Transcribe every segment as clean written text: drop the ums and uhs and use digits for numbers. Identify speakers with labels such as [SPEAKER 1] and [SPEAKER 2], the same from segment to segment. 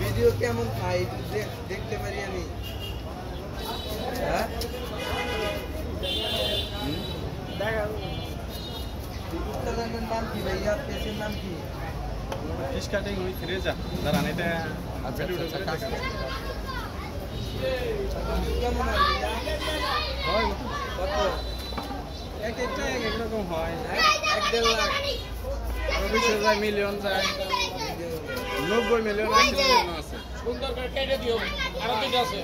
[SPEAKER 1] Video কেমন খাই দেখতে পারি আমি। হ্যাঁ নাম কি ভাইয়া? পেজের নাম কি?
[SPEAKER 2] Fish cutting with Reza. দাঁড়ান এটা
[SPEAKER 1] আচ্ছা
[SPEAKER 2] কত এক একটা এক রকম হয়।
[SPEAKER 1] 1.5 লাখ
[SPEAKER 2] 20,000 মিলিয়ন যায়, 90 মিলিয়ন 80 মিলিয়ন আছে।
[SPEAKER 3] সুন্দর করে কেটে দিও, আরো দুটো আছে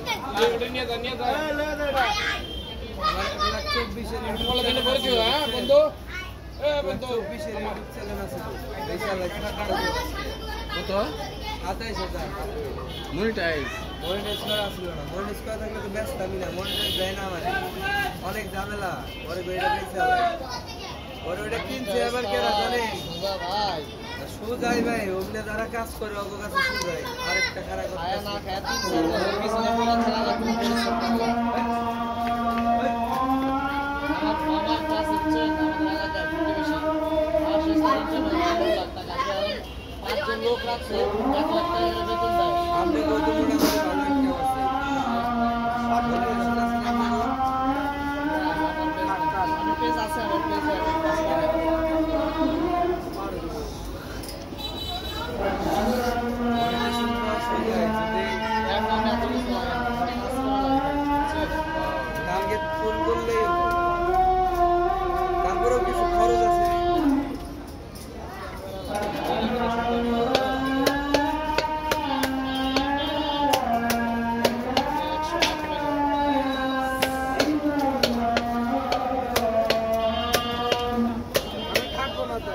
[SPEAKER 3] ওটা নিয়ে যা নিয়ে যা।
[SPEAKER 1] 1,24,000
[SPEAKER 3] বলে দিলে করে দিও। হ্যাঁ বন্ধু, এ বন্ধু
[SPEAKER 1] 24,000 ইউটিউব চ্যানেল আছে তো। ইনশাআল্লাহ
[SPEAKER 2] কত?
[SPEAKER 1] 27,000
[SPEAKER 2] মনিটাইজ
[SPEAKER 1] মনিটাইজ করা ছিল না। মনিটাইজ করা থাকলে তো ব্যস্ত আমি না। মনিটাইজ দেয় না আমার, অনেক ঝামেলা। পরে ওইটা কিনছে পরে ওইটা কিনছে আবার কেনা জানেন
[SPEAKER 3] ভাই
[SPEAKER 1] সুজাই ভাই। ওগুলো যারা কাজ করে ওদের কাছে সুজাই আরেকটা খারাপ
[SPEAKER 3] আয়া না খায় 3 বছর পিছনে পড়ে চলা লাগবে। আমার কাছে হচ্ছে আমাদের এলাকায় খুব বেশি 500-600 লাখ টাকা আছে। 5 জন লোক রাখছে 1 লাখ টাকা বেতন দেয়।
[SPEAKER 1] আপনি কত মোটামুটি ভালো একটা আছে।
[SPEAKER 3] আমার পেজ আছে, আমার পেজে
[SPEAKER 1] টার্গেট ফুল করলেই তারপরেও কিছু খরচ আছে। আমি থাকবো না তো।